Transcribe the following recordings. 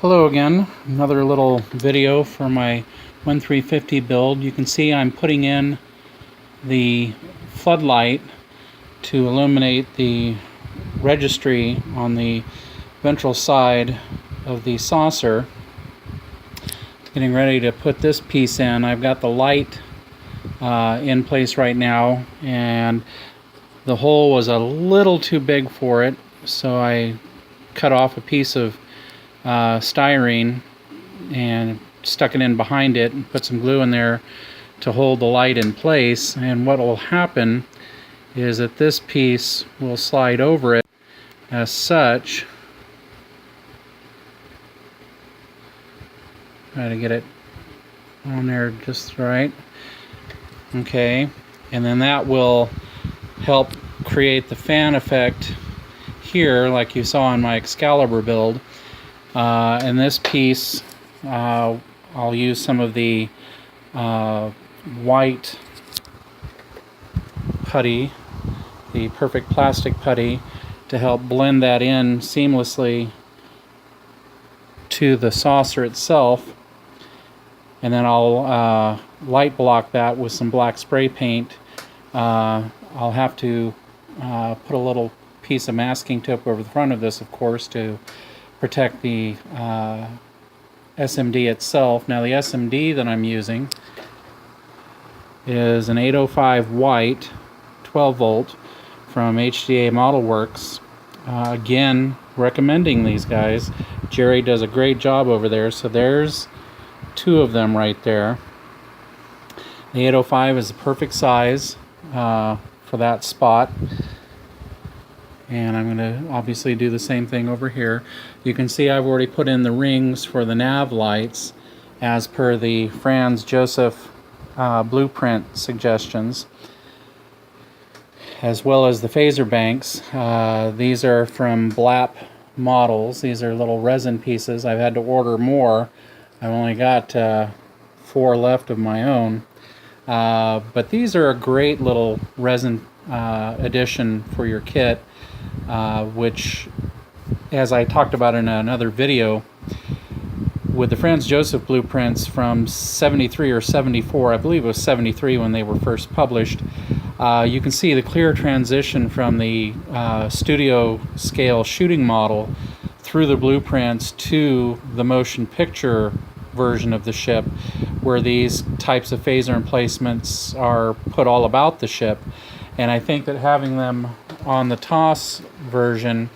Hello again, another little video for my 1350 build. You can see I'm putting in the floodlight to illuminate the registry on the ventral side of the saucer. Getting ready to put this piece in. I've got the light in place right now, and the hole was a little too big for it, so I cut off a piece of styrene and stuck it in behind it and put some glue in there to hold the light in place. And what will happen is that this piece will slide over it as such. Try to get it on there just right. Okay, and then that will help create the fan effect here, like you saw in my Excalibur build. And this piece, I'll use some of the white putty, the perfect plastic putty, to help blend that in seamlessly to the saucer itself. And then I'll light block that with some black spray paint. I'll have to put a little piece of masking tape over the front of this, of course, to protect the SMD itself. Now the SMD that I'm using is an 805 white 12 volt from HDA Model Works. Again, recommending these guys. Jerry does a great job over there. So there's two of them right there. The 805 is the perfect size for that spot. And I'm going to obviously do the same thing over here. You can see I've already put in the rings for the nav lights as per the Franz Joseph blueprint suggestions, as well as the phaser banks. These are from Blap Models. These are little resin pieces. I've had to order more. I've only got 4 left of my own. But these are a great little resin addition for your kit. Which, as I talked about in another video, with the Franz Joseph blueprints from 73 or 74, I believe it was 73 when they were first published, you can see the clear transition from the studio scale shooting model through the blueprints to the motion picture version of the ship, where these types of phaser emplacements are put all about the ship. And I think that having them on the TOS version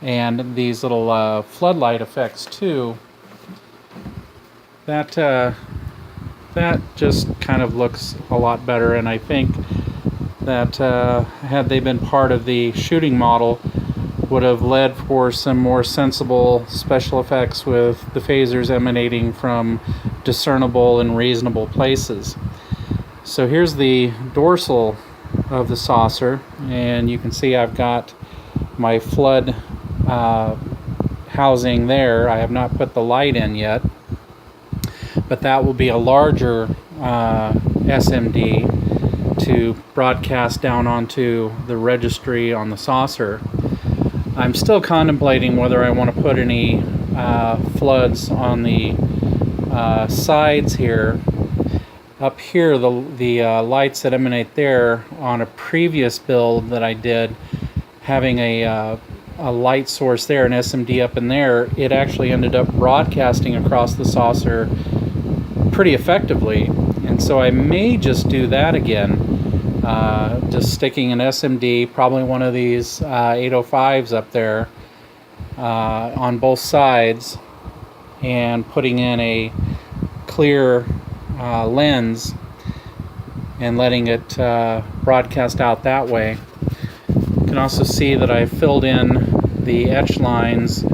and these little floodlight effects too, that just kind of looks a lot better. And I think that had they been part of the shooting model, would have led for some more sensible special effects with the phasers emanating from discernible and reasonable places. So here's the dorsal of the saucer, and you can see I've got my flood housing there. I have not put the light in yet, but that will be a larger SMD to broadcast down onto the registry on the saucer. I'm still contemplating whether I want to put any floods on the sides here. Up here, the lights that emanate there, on a previous build that I did, having a light source there, an SMD up in there, it actually ended up broadcasting across the saucer pretty effectively. And so I may just do that again, just sticking an SMD, probably one of these 805s up there on both sides, and putting in a clear lens and letting it broadcast out that way. You can also see that I filled in the etch lines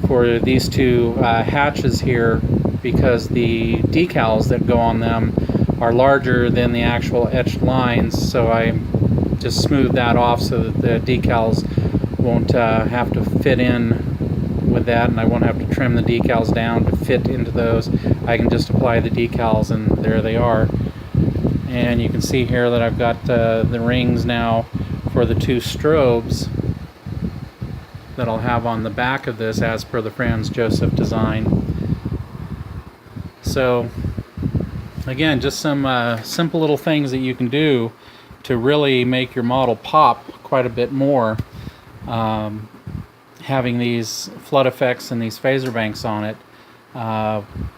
for these two hatches here, because the decals that go on them are larger than the actual etched lines, so I just smoothed that off so that the decals won't have to fit in with that, and I won't have to trim the decals down to fit into those. I can just apply the decals and there they are. And you can see here that I've got the rings now for the two strobes that I'll have on the back of this as per the Franz Joseph design. So again, just some simple little things that you can do to really make your model pop quite a bit more. Having these flood effects and these phaser banks on it,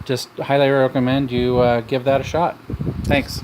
just highly recommend you give that a shot. Thanks.